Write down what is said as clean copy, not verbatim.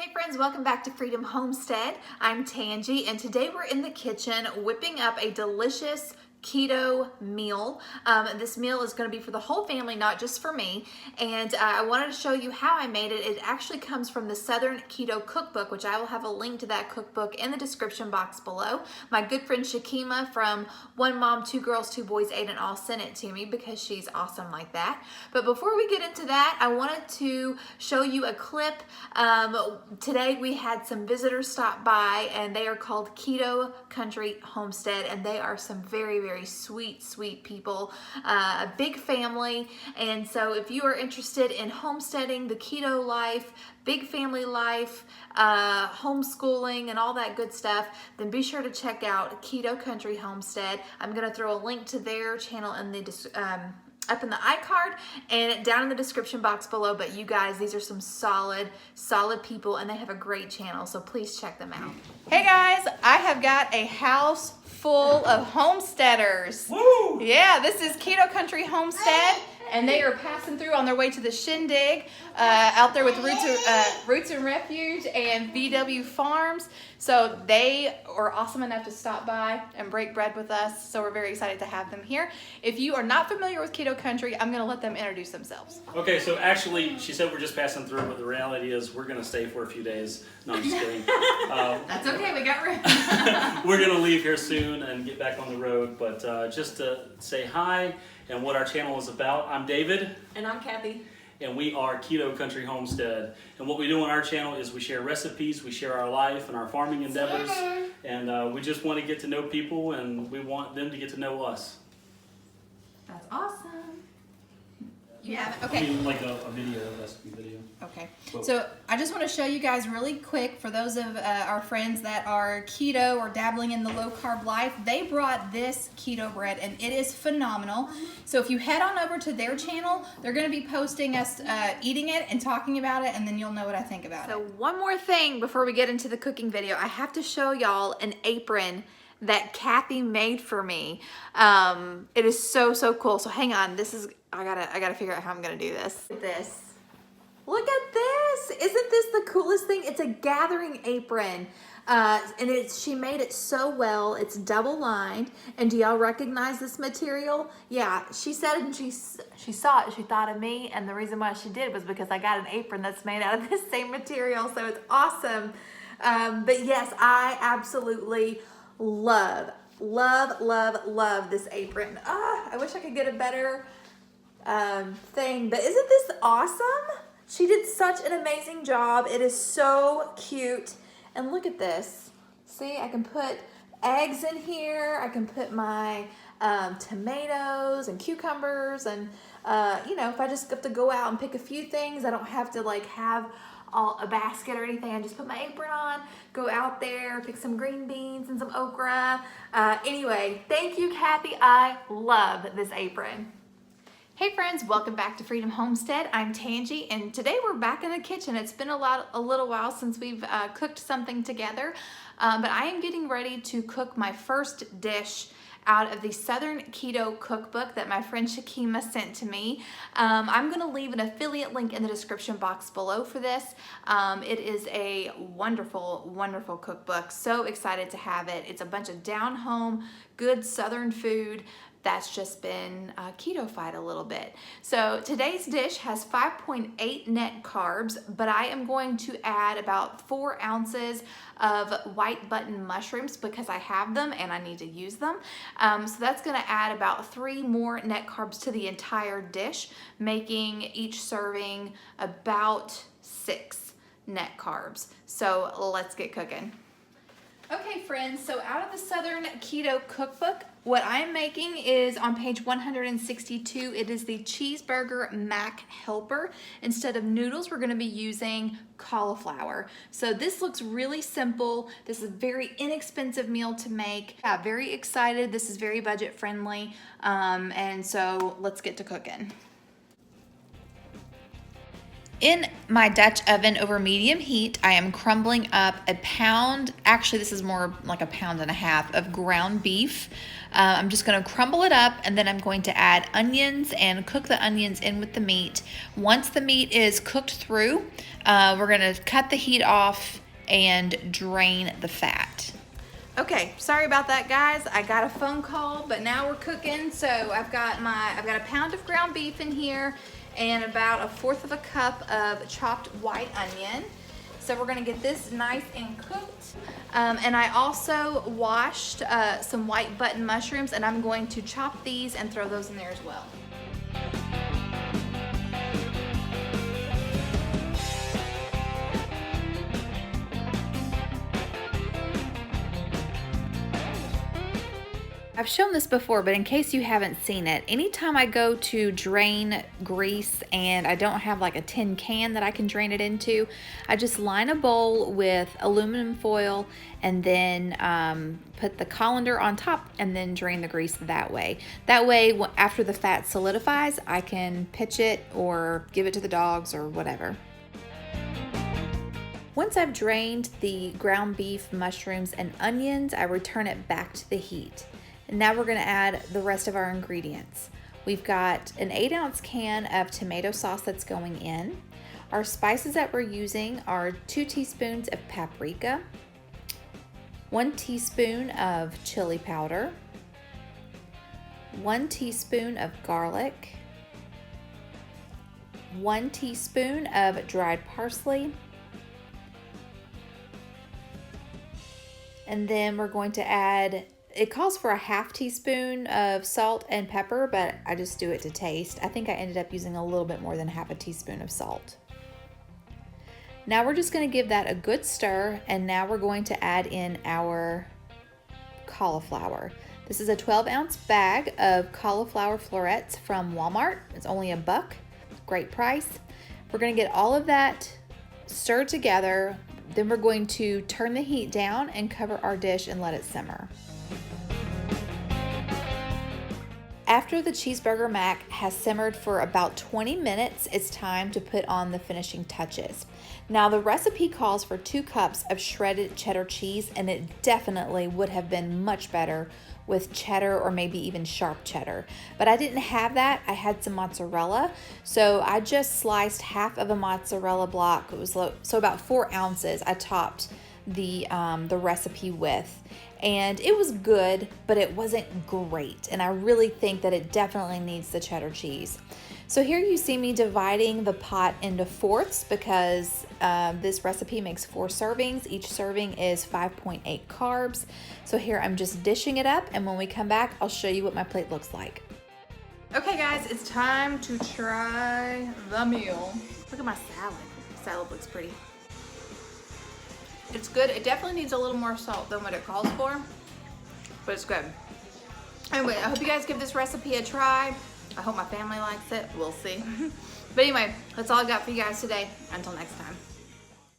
Hey friends, welcome back to Freedom Homestead. I'm Tangi, and today we're in the kitchen whipping up a delicious keto meal. This meal is going to be for the whole family, not just for me. And I wanted to show you how I made it. It actually comes from the Southern Keto Cookbook, which I will have a link to that cookbook in the description box below. My good friend Shakima from One Mom, Two Girls, Two Boys, Ate and All sent it to me because she's awesome like that. But before we get into that, I wanted to show you a clip. Today we had some visitors stop by, and they are called Keto Country Homestead, and they are some very sweet people, a big family. And so if you are interested in homesteading, the keto life, big family life, homeschooling and all that good stuff, then be sure to check out Keto Country Homestead. I'm going to throw a link to their channel in the up in the iCard and down in the description box below. But you guys, these are some solid people, and they have a great channel, so please check them out. Hey guys, I have got a house full of homesteaders. Woo! Yeah, this is Keto Country Homestead, and they are passing through on their way to the shindig out there with Roots and Refuge and VW Farms. So they are awesome enough to stop by and break bread with us. So we're very excited to have them here. If you are not familiar with Keto Country, I'm going to let them introduce themselves. Okay, so actually, she said we're just passing through, but the reality is we're going to stay for a few days. No, I'm just kidding. That's okay, we got room. We're going to leave here soon and get back on the road, but just to say hi and what our channel is about, I'm David. And I'm Kathy. And we are Keto Country Homestead. And what we do on our channel is we share recipes, we share our life and our farming endeavors, and we just want to get to know people, and we want them to get to know us. That's awesome. You have it? I Okay. mean, like a video, a recipe video. Okay, so I just want to show you guys really quick, for those of our friends that are keto or dabbling in the low carb life, they brought this keto bread and it is phenomenal. So if you head on over to their channel, they're going to be posting us eating it and talking about it, and then you'll know what I think about it. So one more thing before we get into the cooking video, I have to show y'all an apron that Kathy made for me. It is so cool. So hang on, this is, I gotta figure out how I'm gonna do this. Look at this. Isn't this the coolest thing? It's a gathering apron. And she made it so well. It's double lined. And do y'all recognize this material? Yeah, she said it, and she saw it. She thought of me, and the reason why she did was because I got an apron that's made out of this same material. So it's awesome. But yes, I absolutely love this apron. I wish I could get a better thing, but isn't this awesome? She did such an amazing job. It is so cute. And look at this. See, I can put eggs in here. I can put my tomatoes and cucumbers, and you know, if I just have to go out and pick a few things, I don't have to like have a basket or anything. I just put my apron on, go out there, pick some green beans and some okra. Anyway, thank you, Kathy. I love this apron. Hey friends, welcome back to Freedom Homestead. I'm Tangi, and today we're back in the kitchen. It's been a little while since we've cooked something together, but I am getting ready to cook my first dish out of the Southern Keto Cookbook that my friend Shakima sent to me. I'm gonna leave an affiliate link in the description box below for this. It is a wonderful cookbook. So excited to have it. It's a bunch of down-home, good Southern food that's just been keto-fied a little bit. So today's dish has 5.8 net carbs, but I am going to add about 4 ounces of white button mushrooms because I have them and I need to use them. So that's gonna add about 3 more net carbs to the entire dish, making each serving about 6 net carbs. So let's get cooking. Okay friends, so out of the Southern Keto Cookbook, what I'm making is on page 162. It is the Cheeseburger Mac Helper. Instead of noodles, we're gonna be using cauliflower. So this looks really simple. This is a very inexpensive meal to make. Yeah, very excited. This is very budget friendly. And so let's get to cooking. In my Dutch oven over medium heat, I am crumbling up a pound, actually this is more like a pound and a half of ground beef. I'm just gonna crumble it up and then I'm going to add onions and cook the onions in with the meat. Once the meat is cooked through, we're gonna cut the heat off and drain the fat. Okay, sorry about that, guys. I got a phone call, but now we're cooking. So I've got a pound of ground beef in here and about 1/4 of a cup of chopped white onion. So we're gonna get this nice and cooked. And I also washed some white button mushrooms, and I'm going to chop these and throw those in there as well. I've shown this before, but in case you haven't seen it, anytime I go to drain grease and I don't have like a tin can that I can drain it into, I just line a bowl with aluminum foil and then put the colander on top and then drain the grease that way. That way, after the fat solidifies, I can pitch it or give it to the dogs or whatever. Once I've drained the ground beef, mushrooms, and onions, I return it back to the heat. And now we're gonna add the rest of our ingredients. We've got an 8-ounce can of tomato sauce that's going in. Our spices that we're using are 2 teaspoons of paprika, 1 teaspoon of chili powder, 1 teaspoon of garlic, 1 teaspoon of dried parsley, and then we're going to add, it calls for a 1/2 teaspoon of salt and pepper, but I just do it to taste. I think I ended up using a little bit more than 1/2 teaspoon of salt. Now we're just gonna give that a good stir, and now we're going to add in our cauliflower. This is a 12-ounce bag of cauliflower florets from Walmart. It's only $1, great price. We're gonna get all of that stirred together, then we're going to turn the heat down and cover our dish and let it simmer. After the cheeseburger mac has simmered for about 20 minutes, it's time to put on the finishing touches. Now the recipe calls for 2 cups of shredded cheddar cheese, and it definitely would have been much better with cheddar or maybe even sharp cheddar. But I didn't have that, I had some mozzarella. So I just sliced 1/2 of a mozzarella block. It was so about 4 ounces I topped the recipe with. And it was good, but it wasn't great. And I really think that it definitely needs the cheddar cheese. So here you see me dividing the pot into fourths because this recipe makes 4 servings. Each serving is 5.8 carbs. So here I'm just dishing it up, and when we come back, I'll show you what my plate looks like. Okay guys, it's time to try the meal. Look at my salad. The salad looks pretty. It's good. It definitely needs a little more salt than what it calls for, but it's good. Anyway, I hope you guys give this recipe a try. I hope my family likes it. We'll see. But anyway, that's all I got for you guys today. Until next time.